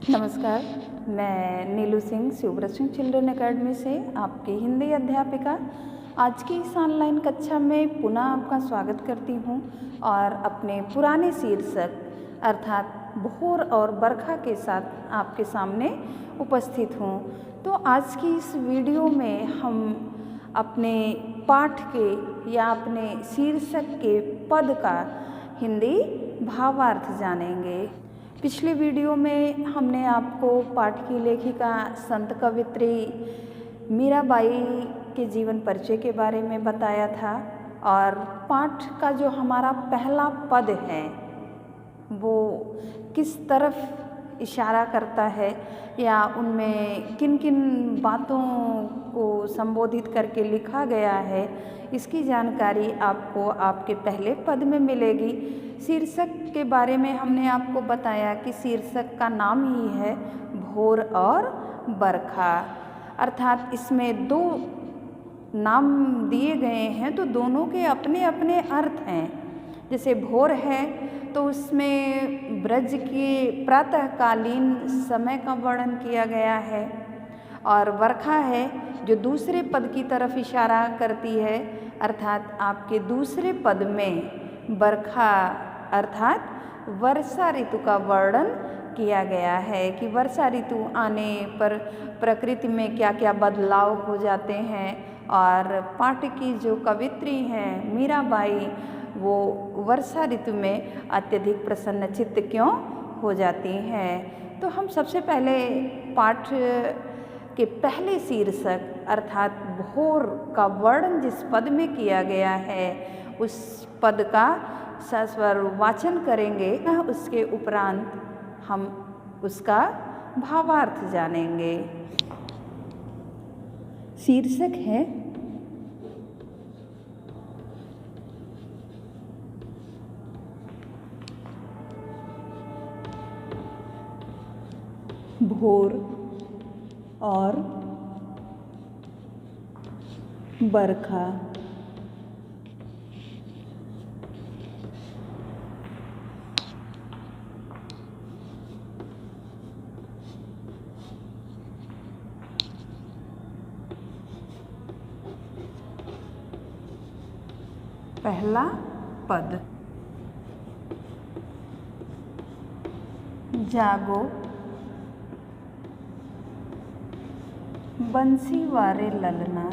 नमस्कार, मैं नीलू Singh शिवव्रत Singh children academy से आपकी हिंदी अध्यापिका आज की इस ऑनलाइन कक्षा में पुनः आपका स्वागत करती हूँ और अपने पुराने शीर्षक अर्थात भोर और बरखा के साथ आपके सामने उपस्थित हूँ। तो आज की इस वीडियो में हम अपने पाठ के या अपने शीर्षक के पद का हिंदी भावार्थ जानेंगे। पिछले वीडियो में हमने आपको पाठ की लेखिका संत कवित्री मीराबाई के जीवन परिचय के बारे में बताया था और पाठ का जो हमारा पहला पद है वो किस तरफ इशारा करता है या उनमें किन किन बातों को संबोधित करके लिखा गया है, इसकी जानकारी आपको आपके पहले पद में मिलेगी। शीर्षक के बारे में हमने आपको बताया कि शीर्षक का नाम ही है भोर और बरखा, अर्थात इसमें दो नाम दिए गए हैं तो दोनों के अपने अपने अर्थ हैं। जैसे भोर है तो उसमें ब्रज के प्रातःकालीन समय का वर्णन किया गया है और बरखा है जो दूसरे पद की तरफ इशारा करती है, अर्थात आपके दूसरे पद में बरखा अर्थात वर्षा ऋतु का वर्णन किया गया है कि वर्षा ऋतु आने पर प्रकृति में क्या क्या बदलाव हो जाते हैं। और पाठ की जो कवित्री हैं मीराबाई वो वर्षा ऋतु में अत्यधिक प्रसन्नचित्त क्यों हो जाती हैं। तो हम सबसे पहले पाठ के पहले शीर्षक अर्थात भोर का वर्णन जिस पद में किया गया है उस पद का सस्वर वाचन करेंगे, उसके उपरांत हम उसका भावार्थ जानेंगे। शीर्षक है भोर और बरखा। पहला पद जागो बंसी वारे ललना।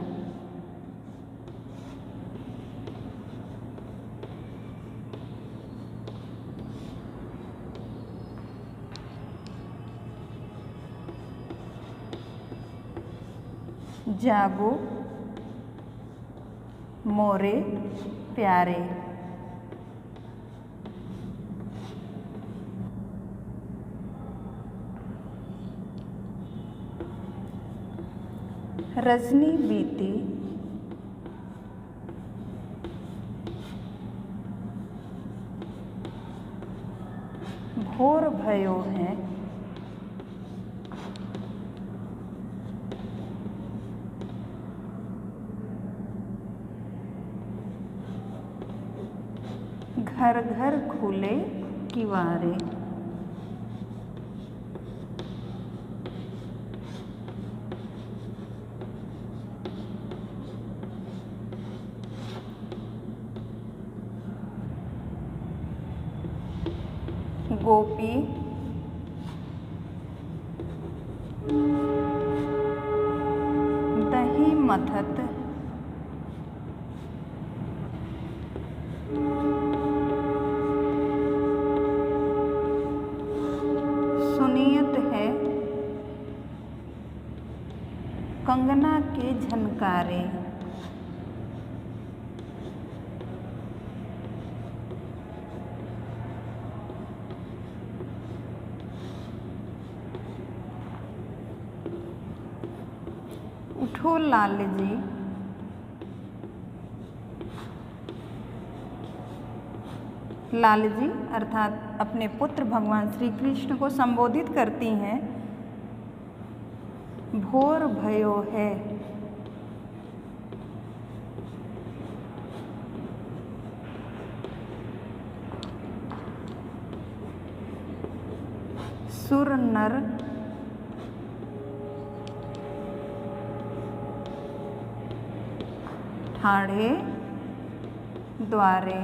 जागो मोरे प्यारे। रजनी बीती भोर भयो है। घर घर खुले किवारे। गोपी दही मथत सुनियत है कंगना के झनकारे। उठो लाल जी लाल जी अर्थात अपने पुत्र भगवान श्री कृष्ण को संबोधित करती हैं। भोर भयो है। सुर नर ठाढ़े द्वारे।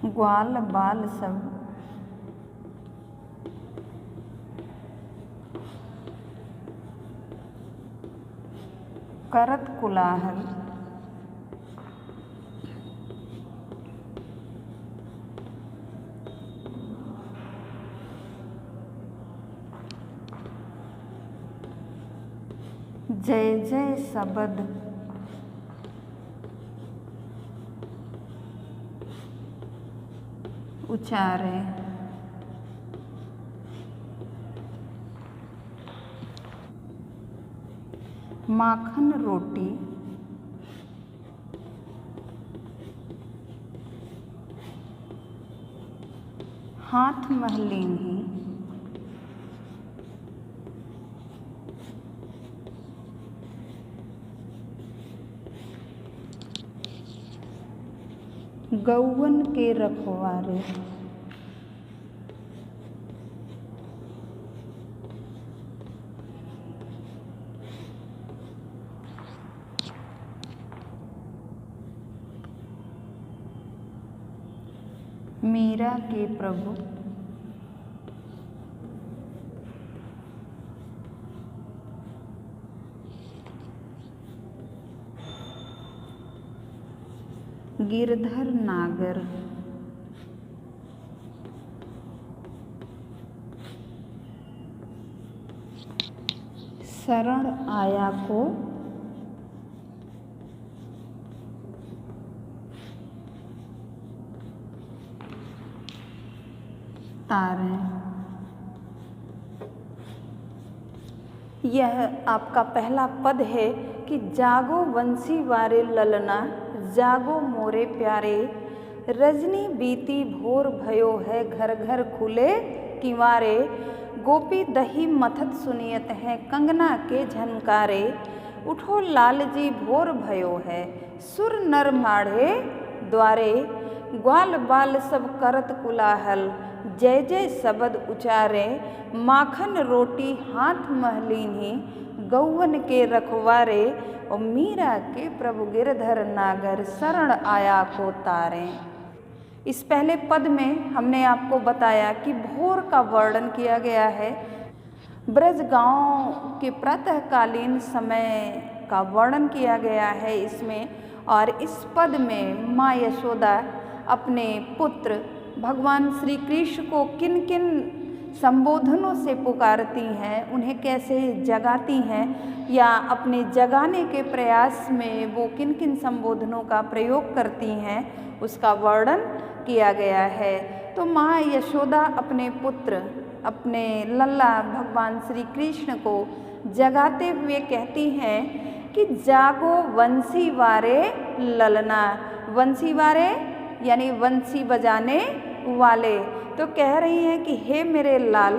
ग्वाल बाल सब करत कुलाहल। जय जय सबद उचारे। माखन रोटी हाथ महलीनी। गौवन के रखवारे। मीरा के प्रभु गिरधर नागर। शरण आया को तारें। यह आपका पहला पद है कि जागो बंसी वारे ललना, जागो मोरे प्यारे। रजनी बीती भोर भयो है, घर घर खुले किवारे। गोपी दही मथत सुनियत है, कंगना के झनकारे। उठो लाल जी भोर भयो है, सुर नर माढ़े द्वारे। ग्वाल बाल सब करत कुलाहल, जय जय सबद उचारे। माखन रोटी हाथ महलीनी, गौवन के रखवारे। और मीरा के प्रभु गिरधर नागर, शरण आया को तारे। इस पहले पद में हमने आपको बताया कि भोर का वर्णन किया गया है। ब्रज गांव के प्रातःकालीन समय का वर्णन किया गया है इसमें। और इस पद में माँ यशोदा अपने पुत्र भगवान श्री कृष्ण को किन किन संबोधनों से पुकारती हैं, उन्हें कैसे जगाती हैं, या अपने जगाने के प्रयास में वो किन किन संबोधनों का प्रयोग करती हैं, उसका वर्णन किया गया है। तो माँ यशोदा अपने पुत्र, अपने लल्ला भगवान श्री कृष्ण को जगाते हुए कहती हैं कि जागो वंशी वारे ललना। वंशी वारे यानी वंशी बजाने वाले। तो कह रही हैं कि हे मेरे लाल,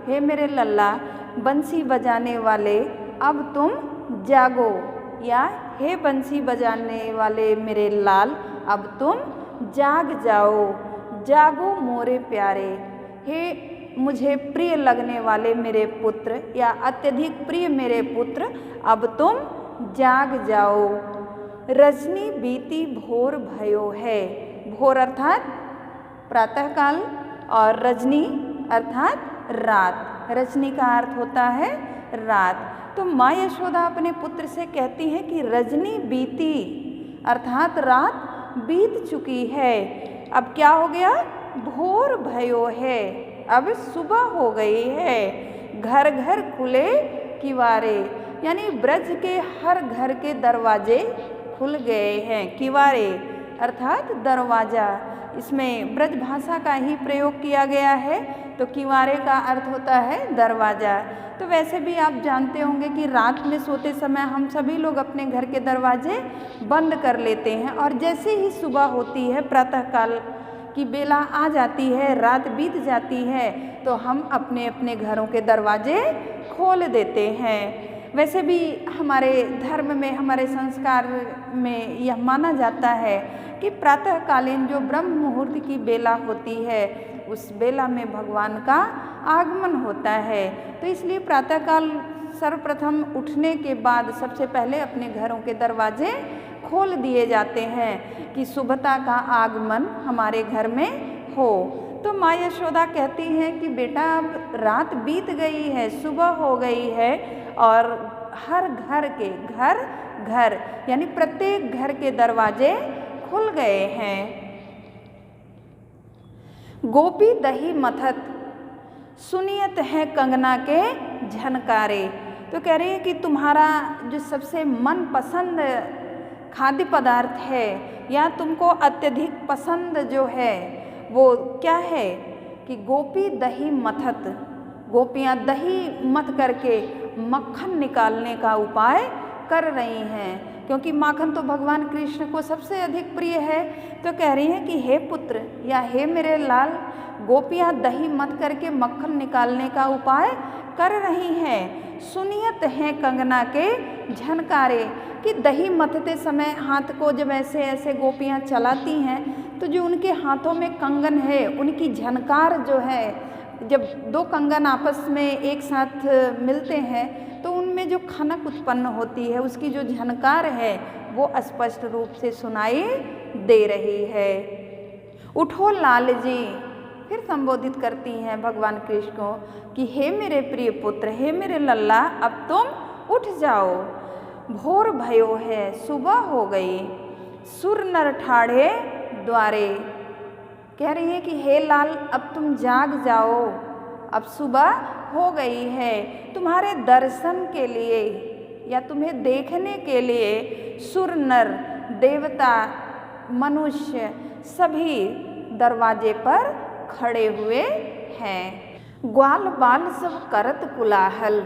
हे मेरे लल्ला बंसी बजाने वाले, अब तुम जागो। या हे बंसी बजाने वाले मेरे लाल, अब तुम जाग जाओ। जागो मोरे प्यारे, हे मुझे प्रिय लगने वाले मेरे पुत्र, या अत्यधिक प्रिय मेरे पुत्र, अब तुम जाग जाओ। रजनी बीती भोर भयो है। भोर अर्थात प्रातःकाल और रजनी अर्थात रात। रजनी का अर्थ होता है रात। तो माँ यशोदा अपने पुत्र से कहती हैं कि रजनी बीती अर्थात रात बीत चुकी है, अब क्या हो गया? भोर भयो है, अब सुबह हो गई है। घर घर खुले किवारे, यानी ब्रज के हर घर के दरवाजे खुल गए हैं। किवारे अर्थात दरवाज़ा, इसमें ब्रज भाषा का ही प्रयोग किया गया है। तो किवारे का अर्थ होता है दरवाज़ा। तो वैसे भी आप जानते होंगे कि रात में सोते समय हम सभी लोग अपने घर के दरवाजे बंद कर लेते हैं, और जैसे ही सुबह होती है, प्रातःकाल की बेला आ जाती है, रात बीत जाती है, तो हम अपने अपने घरों के दरवाजे खोल देते हैं। वैसे भी हमारे धर्म में, हमारे संस्कार में यह माना जाता है कि प्रातःकालीन जो ब्रह्म मुहूर्त की बेला होती है, उस बेला में भगवान का आगमन होता है। तो इसलिए प्रातःकाल सर्वप्रथम उठने के बाद सबसे पहले अपने घरों के दरवाजे खोल दिए जाते हैं कि शुभता का आगमन हमारे घर में हो। तो माँ यशोदा कहती हैं कि बेटा अब रात बीत गई है, सुबह हो गई है और हर घर के घर यानी प्रत्येक घर के दरवाजे खुल गए हैं। गोपी दही मथत सुनियत है कंगना के झनकारे। तो कह रही है कि तुम्हारा जो सबसे मनपसंद खाद्य पदार्थ है या तुमको अत्यधिक पसंद जो है वो क्या है कि गोपी दही मथत, गोपियाँ दही मथ करके मक्खन निकालने का उपाय कर रही हैं, क्योंकि माखन तो भगवान कृष्ण को सबसे अधिक प्रिय है। तो कह रही हैं कि हे पुत्र या हे मेरे लाल, गोपियाँ दही मथ करके मक्खन निकालने का उपाय कर रही हैं। सुनियत हैं कंगना के झनकारे, कि दही मथते समय हाथ को जब ऐसे ऐसे गोपियाँ चलाती हैं तो जो उनके हाथों में कंगन है उनकी झनकार जो है, जब दो कंगन आपस में एक साथ मिलते हैं तो उनमें जो खनक उत्पन्न होती है उसकी जो झनकार है वो स्पष्ट रूप से सुनाई दे रही है। उठो लाल जी, फिर संबोधित करती हैं भगवान कृष्ण को कि हे मेरे प्रिय पुत्र, हे मेरे लल्ला, अब तुम उठ जाओ, भोर भयो है, सुबह हो गई, सुर नर ठाढ़े द्वारे। कह रही है कि हे लाल अब तुम जाग जाओ, अब सुबह हो गई है, तुम्हारे दर्शन के लिए या तुम्हें देखने के लिए सुर नर देवता मनुष्य सभी दरवाजे पर खड़े हुए हैं। ग्वाल बाल सब करत कुलाहल,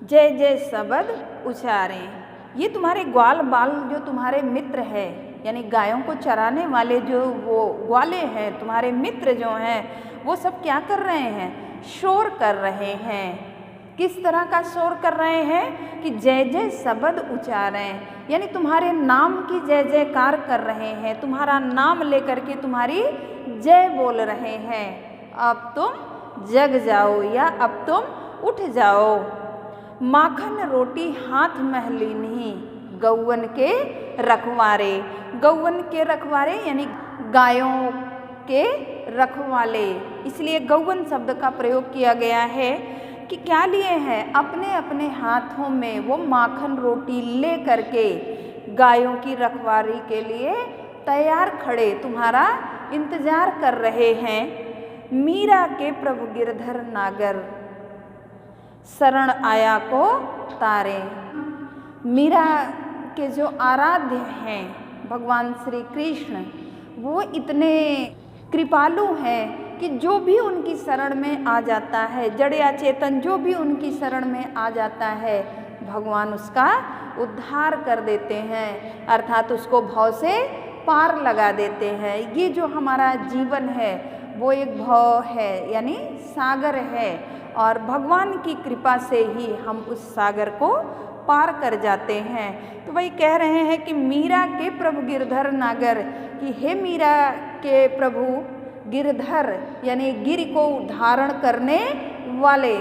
जय जय शब्द उचारें। ये तुम्हारे ग्वाल बाल जो तुम्हारे मित्र है यानी गायों को चराने वाले जो वो ग्वाले हैं, तुम्हारे मित्र जो हैं, वो सब क्या कर रहे हैं? शोर कर रहे हैं। किस तरह का शोर कर रहे हैं कि जय जय शब्द उचारें, यानी तुम्हारे नाम की जय जयकार कर रहे हैं, तुम्हारा नाम लेकर के तुम्हारी जय बोल रहे हैं। अब तुम जग जाओ या अब तुम उठ जाओ। माखन रोटी हाथ महलीनी, गौवन के रखवारे। गौवन के रखवारे यानी गायों के रखवाले, इसलिए गौवन शब्द का प्रयोग किया गया है कि क्या लिए हैं? अपने अपने हाथों में वो माखन रोटी ले करके गायों की रखवारी के लिए तैयार खड़े तुम्हारा इंतजार कर रहे हैं। मीरा के प्रभु गिरधर नागर, शरण आया को तारे। मीरा के जो आराध्य हैं भगवान श्री कृष्ण, वो इतने कृपालु हैं कि जो भी उनकी शरण में आ जाता है, जड़ या चेतन जो भी उनकी शरण में आ जाता है, भगवान उसका उद्धार कर देते हैं, अर्थात उसको भव से पार लगा देते हैं। ये जो हमारा जीवन है वो एक भव है यानी सागर है, और भगवान की कृपा से ही हम उस सागर को पार कर जाते हैं। तो वही कह रहे हैं कि मीरा के प्रभु गिरधर नागर, कि हे मीरा के प्रभु गिरधर यानी गिर को धारण करने वाले।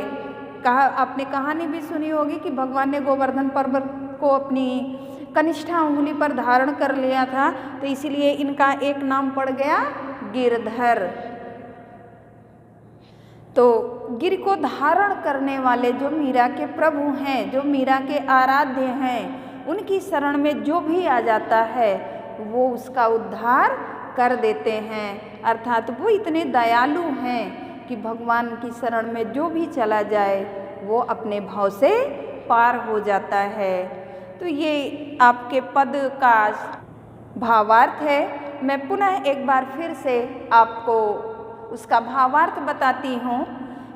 आपने कहानी भी सुनी होगी कि भगवान ने गोवर्धन पर्वत को अपनी कनिष्ठा उंगली पर धारण कर लिया था, तो इसीलिए इनका एक नाम पड़ गया गिरधर। तो गिर को धारण करने वाले जो मीरा के प्रभु हैं, जो मीरा के आराध्य हैं, उनकी शरण में जो भी आ जाता है वो उसका उद्धार कर देते हैं। अर्थात वो इतने दयालु हैं कि भगवान की शरण में जो भी चला जाए वो अपने भाव से पार हो जाता है। तो ये आपके पद का भावार्थ है। मैं पुनः एक बार फिर से आपको उसका भावार्थ बताती हूँ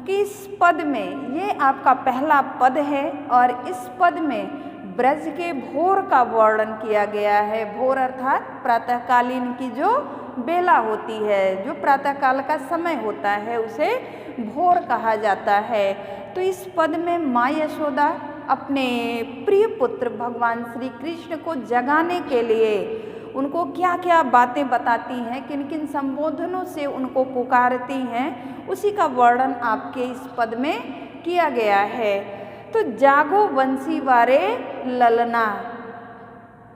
कि इस पद में, ये आपका पहला पद है और इस पद में ब्रज के भोर का वर्णन किया गया है। भोर अर्थात प्रातःकालीन की जो बेला होती है, जो प्रातःकाल का समय होता है, उसे भोर कहा जाता है। तो इस पद में माँ यशोदा अपने प्रिय पुत्र भगवान श्री कृष्ण को जगाने के लिए उनको क्या क्या बातें बताती हैं, किन किन संबोधनों से उनको पुकारती हैं, उसी का वर्णन आपके इस पद में किया गया है। तो जागो बंसी वारे ललना,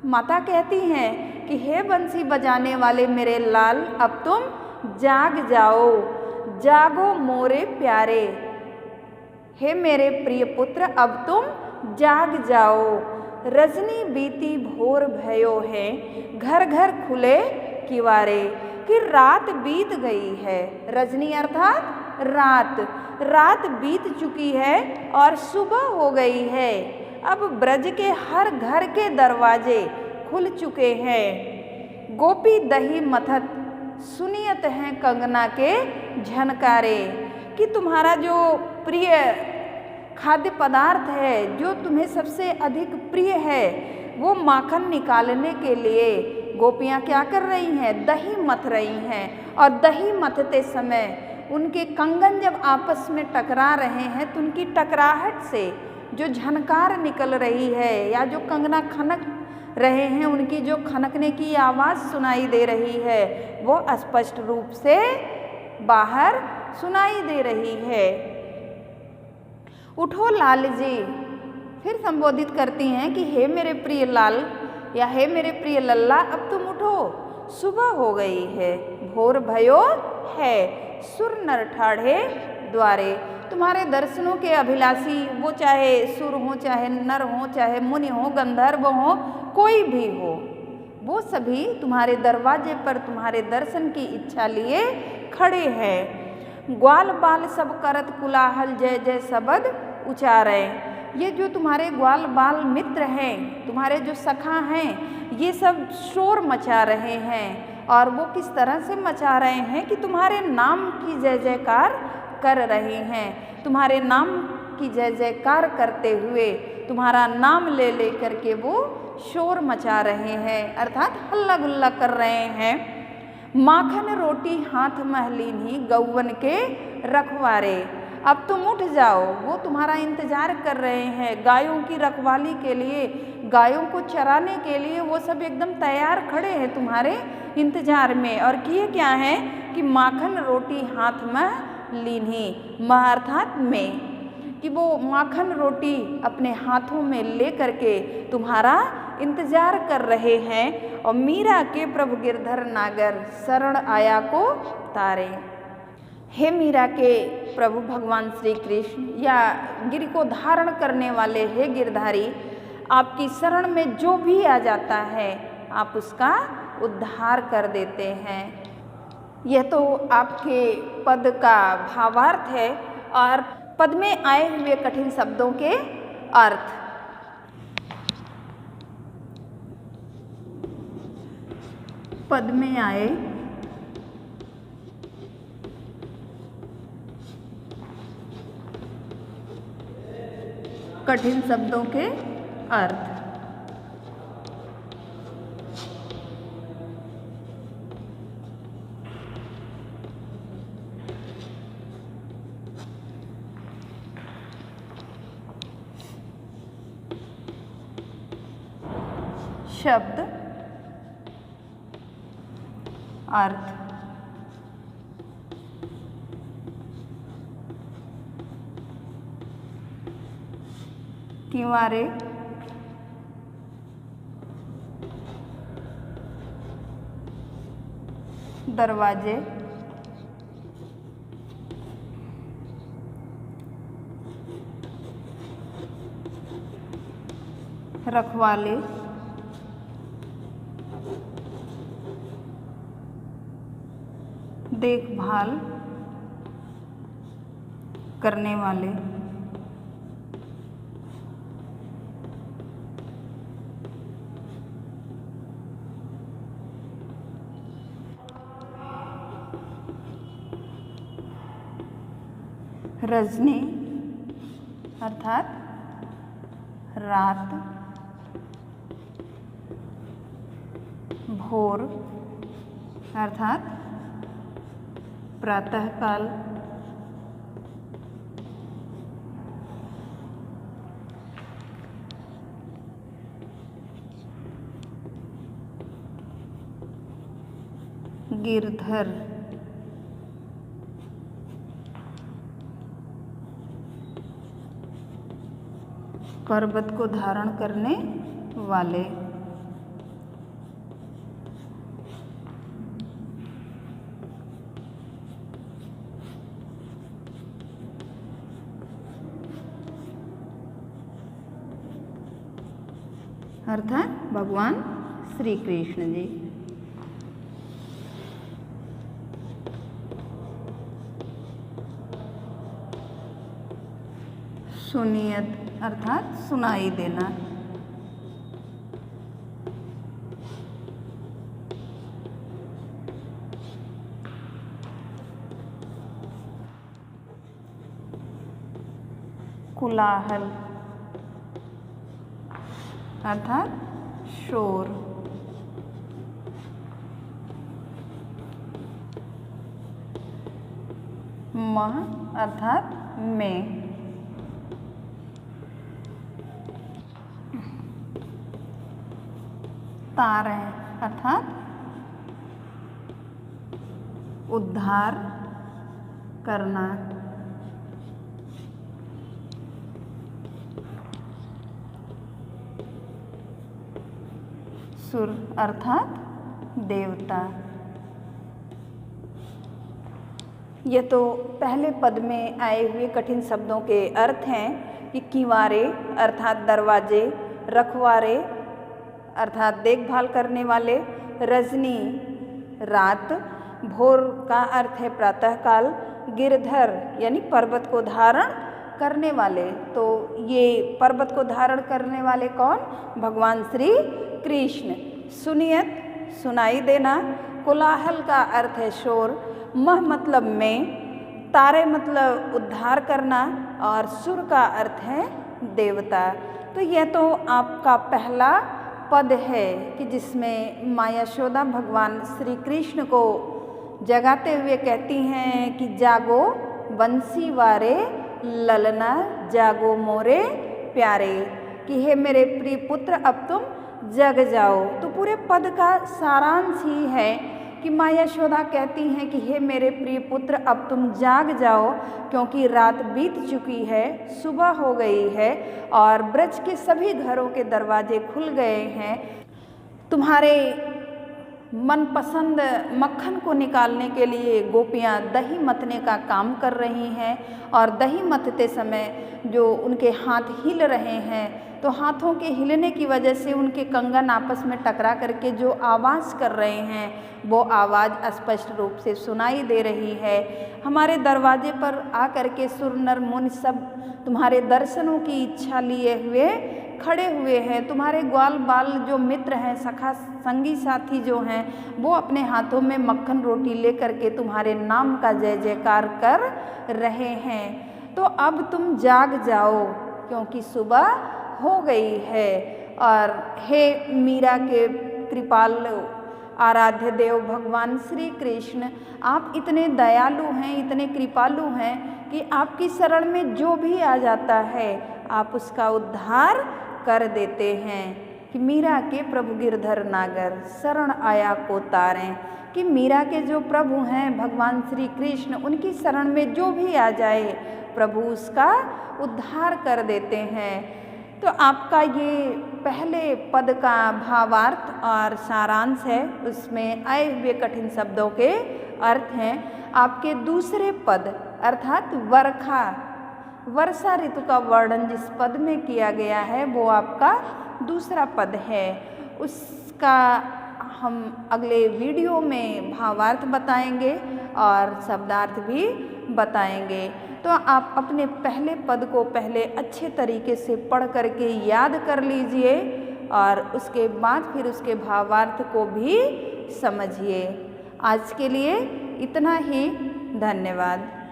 माता कहती हैं कि हे बंसी बजाने वाले मेरे लाल, अब तुम जाग जाओ, जागो मोरे प्यारे, हे मेरे प्रिय पुत्र अब तुम जाग जाओ। रजनी बीती भोर भयो है, घर घर खुले किवारे, कि रात बीत गई है। रजनी अर्थात रात, रात बीत चुकी है और सुबह हो गई है। अब ब्रज के हर घर के दरवाजे खुल चुके हैं। गोपी दही मथत सुनियत हैं कंगना के झनकारे, कि तुम्हारा जो प्रिय खाद्य पदार्थ है, जो तुम्हें सबसे अधिक प्रिय है, वो माखन निकालने के लिए गोपियाँ क्या कर रही हैं, दही मथ रही हैं। और दही मथते समय उनके कंगन जब आपस में टकरा रहे हैं तो उनकी टकराहट से जो झनकार निकल रही है या जो कंगना खनक रहे हैं, उनकी जो खनकने की आवाज़ सुनाई दे रही है, वो स्पष्ट रूप से बाहर सुनाई दे रही है। उठो लाल जी, फिर संबोधित करती हैं कि हे मेरे प्रिय लाल या हे मेरे प्रिय लल्ला, अब तुम उठो, सुबह हो गई है, भोर भयो है, सुर नर ठाढ़े द्वारे। तुम्हारे दर्शनों के अभिलाषी, वो चाहे सुर हो, चाहे नर हो, चाहे मुनि हो, गंधर्व हो, कोई भी हो, वो सभी तुम्हारे दरवाजे पर तुम्हारे दर्शन की इच्छा लिए खड़े हैं। ग्वाल बाल सब करत कुलाहल जय जय शब्द उचारे। ये जो तुम्हारे ग्वाल बाल मित्र हैं, तुम्हारे जो सखा हैं, ये सब शोर मचा रहे हैं। और वो किस तरह से मचा रहे हैं कि तुम्हारे नाम की जय जयकार कर रहे हैं। तुम्हारे नाम की जय जयकार करते हुए, तुम्हारा नाम ले ले करके वो शोर मचा रहे हैं, अर्थात हल्ला गुल्ला कर रहे हैं। माखन रोटी हाथ महलीनी गौवन के रखवारे, अब तुम उठ जाओ, वो तुम्हारा इंतजार कर रहे हैं। गायों की रखवाली के लिए, गायों को चराने के लिए वो सब एकदम तैयार खड़े हैं तुम्हारे इंतजार में। और किए क्या है कि माखन रोटी हाथ में लीनी, माँ अर्थात में, कि वो माखन रोटी अपने हाथों में ले करके तुम्हारा इंतजार कर रहे हैं। और मीरा के प्रभु गिरधर नागर शरण आया को तारे, हे मीरा के प्रभु भगवान श्री कृष्ण या गिर को धारण करने वाले हे गिरधारी, आपकी शरण में जो भी आ जाता है आप उसका उद्धार कर देते हैं। यह तो आपके पद का भावार्थ है और पद में आए हुए कठिन शब्दों के अर्थ। पद में आए कठिन शब्दों के अर्थ। शब्द अर्थ। किवारे दरवाजे, रखवाले, देखभाल करने वाले, रजनी अर्थात रात, भोर अर्थात प्रातःकाल, गिरधर, पर्वत को धारण करने वाले। अर्थात भगवान श्री कृष्ण जी। सुनियत अर्थात सुनाई देना। कोलाहल अर्थात शोर। मह अर्थात में। तारे अर्थात उद्धार करना। सुर अर्थात देवता। ये तो पहले पद में आए हुए कठिन शब्दों के अर्थ हैं कि किवारे अर्थात दरवाजे, रखवारे अर्थात देखभाल करने वाले, रजनी रात, भोर का अर्थ है प्रातःकाल, गिरधर यानी पर्वत को धारण करने वाले। तो ये पर्वत को धारण करने वाले कौन? भगवान श्री कृष्ण। सुनियत सुनाई देना, कोलाहल का अर्थ है शोर, मह मतलब में, तारे मतलब उद्धार करना और सुर का अर्थ है देवता। तो यह तो आपका पहला पद है कि जिसमें माँ यशोदा भगवान श्री कृष्ण को जगाते हुए कहती हैं कि जागो बंसी वारे ललना, जागो मोरे प्यारे, कि हे मेरे प्रिय पुत्र अब तुम जग जाओ। तो पूरे पद का सारांश ही है कि माँ यशोदा कहती हैं कि हे मेरे प्रिय पुत्र अब तुम जाग जाओ, क्योंकि रात बीत चुकी है, सुबह हो गई है और ब्रज के सभी घरों के दरवाजे खुल गए हैं। तुम्हारे मनपसंद मक्खन को निकालने के लिए गोपियाँ दही मतने का काम कर रही हैं और दही मतते समय जो उनके हाथ हिल रहे हैं, तो हाथों के हिलने की वजह से उनके कंगन आपस में टकरा करके जो आवाज़ कर रहे हैं वो आवाज़ स्पष्ट रूप से सुनाई दे रही है। हमारे दरवाजे पर आकर के सुर नर मुनि सब तुम्हारे दर्शनों की इच्छा लिए हुए खड़े हुए हैं। तुम्हारे ग्वाल बाल जो मित्र हैं, सखा संगी साथी जो हैं, वो अपने हाथों में मक्खन रोटी लेकर के तुम्हारे नाम का जय जयकार कर रहे हैं। तो अब तुम जाग जाओ क्योंकि सुबह हो गई है। और हे मीरा के कृपाल आराध्य देव भगवान श्री कृष्ण, आप इतने दयालु हैं, इतने कृपालु हैं कि आपकी शरण में जो भी आ जाता है आप उसका उद्धार कर देते हैं। कि मीरा के प्रभु गिरधर नागर शरण आया को तारें, कि मीरा के जो प्रभु हैं भगवान श्री कृष्ण, उनकी शरण में जो भी आ जाए प्रभु उसका उद्धार कर देते हैं। तो आपका ये पहले पद का भावार्थ और सारांश है, उसमें आए हुए कठिन शब्दों के अर्थ हैं। आपके दूसरे पद अर्थात वर्षा, वर्षा ऋतु का वर्णन जिस पद में किया गया है वो आपका दूसरा पद है। उसका हम अगले वीडियो में भावार्थ बताएंगे और शब्दार्थ भी बताएंगे। तो आप अपने पहले पद को पहले अच्छे तरीके से पढ़ करके याद कर लीजिए और उसके बाद फिर उसके भावार्थ को भी समझिए। आज के लिए इतना ही, धन्यवाद।